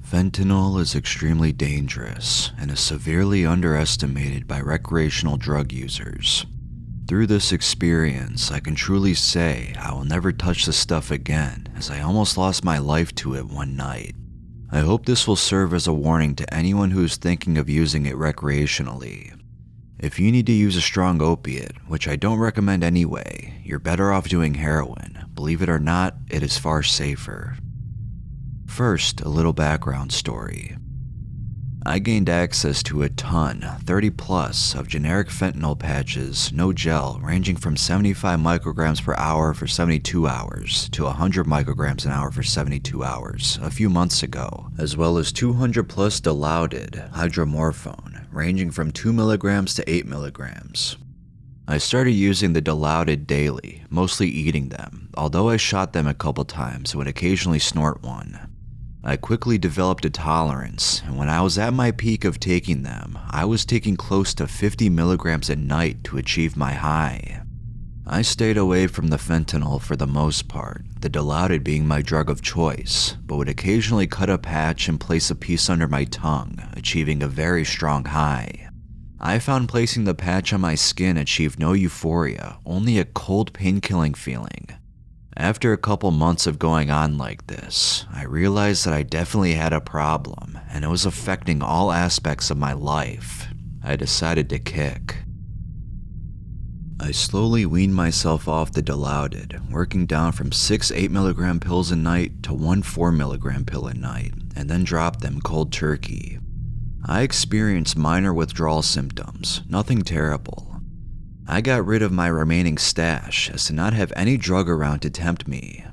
Fentanyl is extremely dangerous and is severely underestimated by recreational drug users. Through this experience, I can truly say I will never touch this stuff again, as I almost lost my life to it one night. I hope this will serve as a warning to anyone who is thinking of using it recreationally. If you need to use a strong opiate, which I don't recommend anyway, you're better off doing heroin. Believe it or not, it is far safer. First, a little background story. I gained access to a ton, 30 plus, of generic fentanyl patches, no gel, ranging from 75 micrograms per hour for 72 hours to 100 micrograms an hour for 72 hours a few months ago, as well as 200 plus diluted hydromorphone, ranging from 2 milligrams to 8 milligrams. I started using the diluted daily, mostly eating them, although I shot them a couple times and would occasionally snort one. I quickly developed a tolerance, and when I was at my peak of taking them, I was taking close to 50 milligrams at night to achieve my high. I stayed away from the fentanyl for the most part, the diluted being my drug of choice, but would occasionally cut a patch and place a piece under my tongue, achieving a very strong high. I found placing the patch on my skin achieved no euphoria, only a cold pain-killing feeling. After a couple months of going on like this, I realized that I definitely had a problem, and it was affecting all aspects of my life. I decided to kick. I slowly weaned myself off the diluted, working down from 6 8 milligram pills a night to 1 4 milligram pill a night, and then dropped them cold turkey. I experienced minor withdrawal symptoms, nothing terrible. I got rid of my remaining stash as to not have any drug around to tempt me.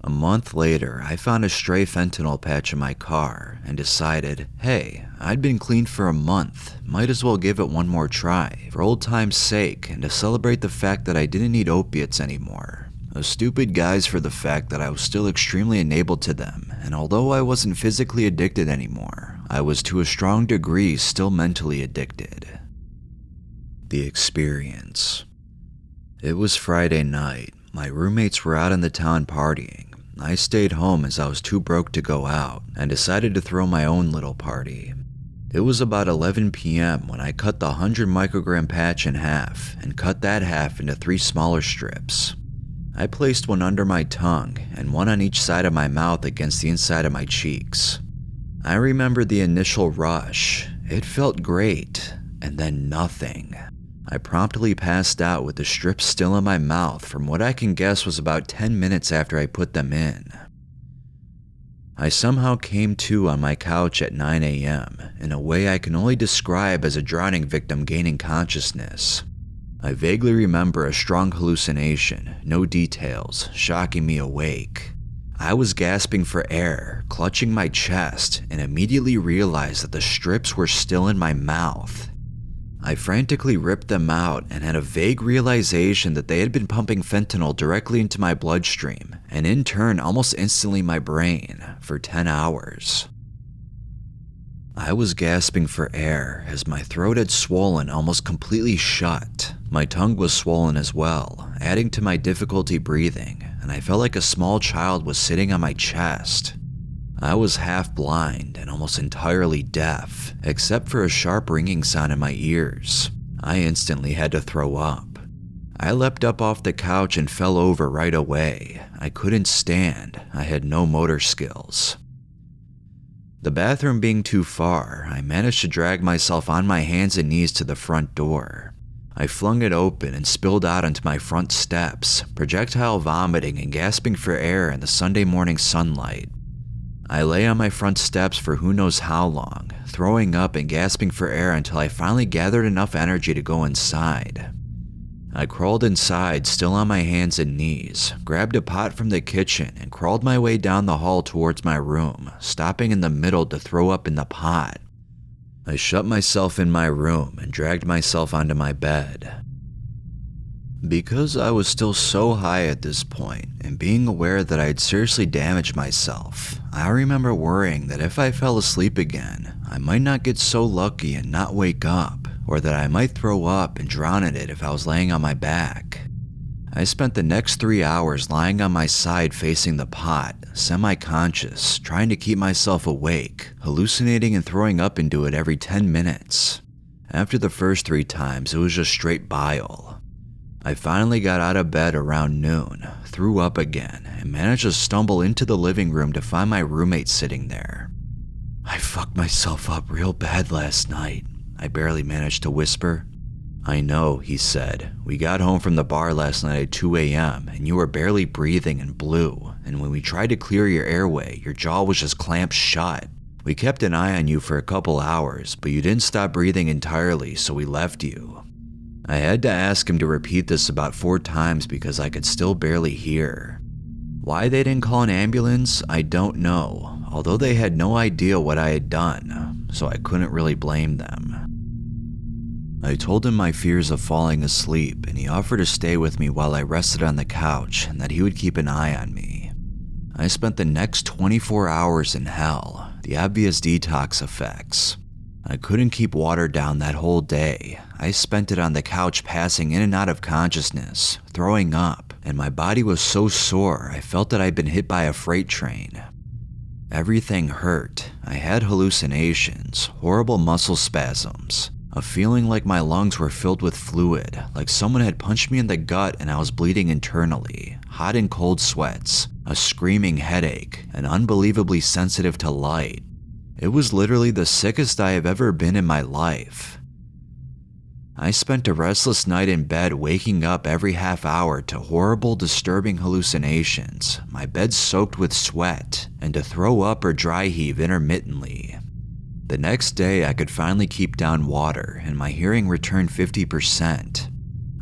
A month later, I found a stray fentanyl patch in my car and decided, hey, I'd been clean for a month, might as well give it one more try, for old time's sake and to celebrate the fact that I didn't need opiates anymore. A stupid guise for the fact that I was still extremely enabled to them, and although I wasn't physically addicted anymore, I was to a strong degree still mentally addicted. The experience. It was Friday night. My roommates were out in the town partying. I stayed home as I was too broke to go out and decided to throw my own little party. It was about 11 p.m. when I cut the 100 microgram patch in half and cut that half into 3 smaller strips. I placed one under my tongue and one on each side of my mouth against the inside of my cheeks. I remember the initial rush. It felt great, and then nothing. I promptly passed out with the strips still in my mouth from what I can guess was about 10 minutes after I put them in. I somehow came to on my couch at 9 a.m. in a way I can only describe as a drowning victim gaining consciousness. I vaguely remember a strong hallucination, no details, shocking me awake. I was gasping for air, clutching my chest, and immediately realized that the strips were still in my mouth. I frantically ripped them out and had a vague realization that they had been pumping fentanyl directly into my bloodstream, and in turn almost instantly my brain, for 10 hours. I was gasping for air as my throat had swollen almost completely shut. My tongue was swollen as well, adding to my difficulty breathing, and I felt like a small child was sitting on my chest. I was half blind and almost entirely deaf, except for a sharp ringing sound in my ears. I instantly had to throw up. I leapt up off the couch and fell over right away. I couldn't stand. I had no motor skills. The bathroom being too far, I managed to drag myself on my hands and knees to the front door. I flung it open and spilled out onto my front steps, projectile vomiting and gasping for air in the Sunday morning sunlight. I lay on my front steps for who knows how long, throwing up and gasping for air until I finally gathered enough energy to go inside. I crawled inside, still on my hands and knees, grabbed a pot from the kitchen, and crawled my way down the hall towards my room, stopping in the middle to throw up in the pot. I shut myself in my room and dragged myself onto my bed. Because I was still so high at this point, and being aware that I had seriously damaged myself, I remember worrying that if I fell asleep again, I might not get so lucky and not wake up, or that I might throw up and drown in it if I was laying on my back. I spent the next 3 hours lying on my side facing the pot, semi-conscious, trying to keep myself awake, hallucinating and throwing up into it every 10 minutes. After the first 3 times, it was just straight bile. I finally got out of bed around noon, threw up again, and managed to stumble into the living room to find my roommate sitting there. "I fucked myself up real bad last night," I barely managed to whisper. "I know," he said. "We got home from the bar last night at 2 a.m. and you were barely breathing and blue, and when we tried to clear your airway, your jaw was just clamped shut. We kept an eye on you for a couple hours, but you didn't stop breathing entirely, so we left you." I had to ask him to repeat this about 4 times because I could still barely hear. Why they didn't call an ambulance, I don't know, although they had no idea what I had done, so I couldn't really blame them. I told him my fears of falling asleep, and he offered to stay with me while I rested on the couch and that he would keep an eye on me. I spent the next 24 hours in hell, the obvious detox effects. I couldn't keep water down that whole day. I spent it on the couch passing in and out of consciousness, throwing up, and my body was so sore I felt that I'd been hit by a freight train. Everything hurt. I had hallucinations, horrible muscle spasms, a feeling like my lungs were filled with fluid, like someone had punched me in the gut and I was bleeding internally, hot and cold sweats, a screaming headache, and unbelievably sensitive to light. It was literally the sickest I have ever been in my life. I spent a restless night in bed waking up every half hour to horrible, disturbing hallucinations, my bed soaked with sweat, and to throw up or dry heave intermittently. The next day I could finally keep down water and my hearing returned 50%.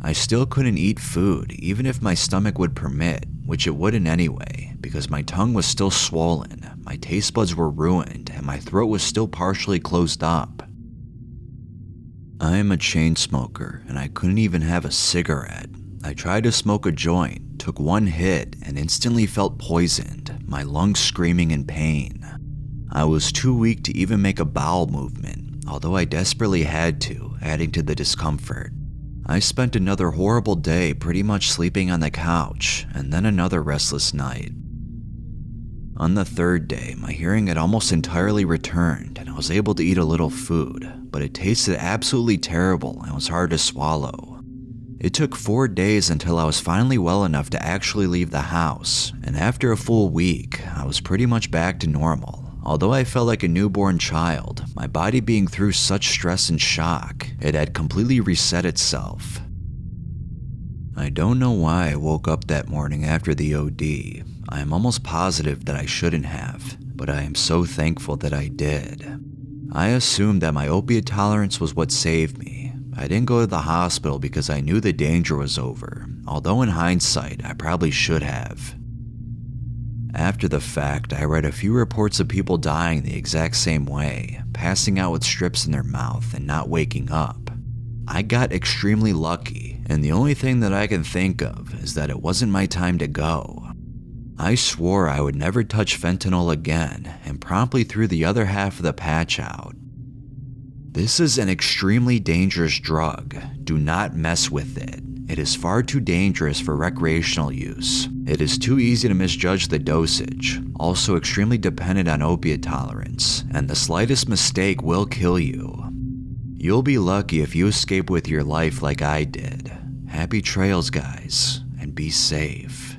I still couldn't eat food even if my stomach would permit, which it wouldn't anyway, because my tongue was still swollen, my taste buds were ruined, and my throat was still partially closed up. I am a chain smoker, and I couldn't even have a cigarette. I tried to smoke a joint, took 1 hit, and instantly felt poisoned, my lungs screaming in pain. I was too weak to even make a bowel movement, although I desperately had to, adding to the discomfort. I spent another horrible day pretty much sleeping on the couch, and then another restless night. On the 3rd day, my hearing had almost entirely returned, and I was able to eat a little food, but it tasted absolutely terrible and was hard to swallow. It took 4 days until I was finally well enough to actually leave the house, and after a full week, I was pretty much back to normal. Although I felt like a newborn child, my body being through such stress and shock, it had completely reset itself. I don't know why I woke up that morning after the OD. I am almost positive that I shouldn't have, but I am so thankful that I did. I assumed that my opiate tolerance was what saved me. I didn't go to the hospital because I knew the danger was over, although in hindsight, I probably should have. After the fact, I read a few reports of people dying the exact same way, passing out with strips in their mouth and not waking up. I got extremely lucky, and the only thing that I can think of is that it wasn't my time to go. I swore I would never touch fentanyl again and promptly threw the other half of the patch out. This is an extremely dangerous drug. Do not mess with it. It is far too dangerous for recreational use. It is too easy to misjudge the dosage, also extremely dependent on opiate tolerance, and the slightest mistake will kill you. You'll be lucky if you escape with your life like I did. Happy trails, guys, and be safe.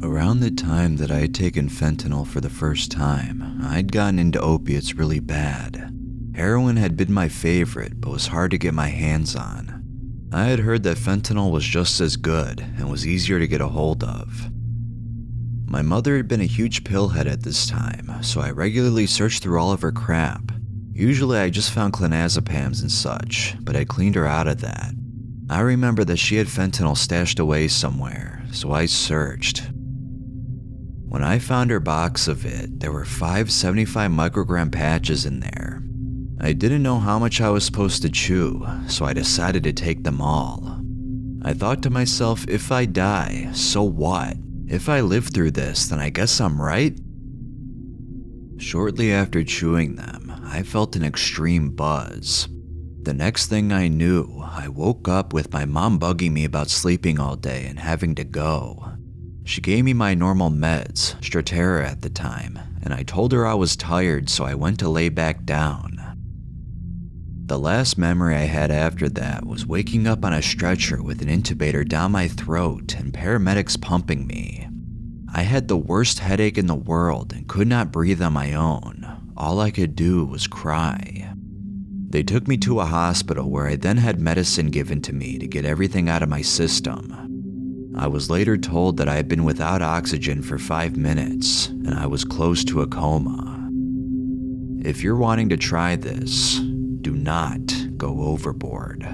Around the time that I had taken fentanyl for the first time, I'd gotten into opiates really bad. Heroin had been my favorite, but was hard to get my hands on. I had heard that fentanyl was just as good and was easier to get a hold of. My mother had been a huge pillhead at this time, so I regularly searched through all of her crap. Usually I just found clonazepams and such, but I cleaned her out of that. I remember that she had fentanyl stashed away somewhere, so I searched. When I found her box of it, there were 5 75 microgram patches in there. I didn't know how much I was supposed to chew, so I decided to take them all. I thought to myself, if I die, so what? If I live through this, then I guess I'm right? Shortly after chewing them, I felt an extreme buzz. The next thing I knew, I woke up with my mom bugging me about sleeping all day and having to go. She gave me my normal meds, Strattera at the time, and I told her I was tired, so I went to lay back down. The last memory I had after that was waking up on a stretcher with an intubator down my throat and paramedics pumping me. I had the worst headache in the world and could not breathe on my own. All I could do was cry. They took me to a hospital where I then had medicine given to me to get everything out of my system. I was later told that I had been without oxygen for 5 minutes and I was close to a coma. If you're wanting to try this, do not go overboard.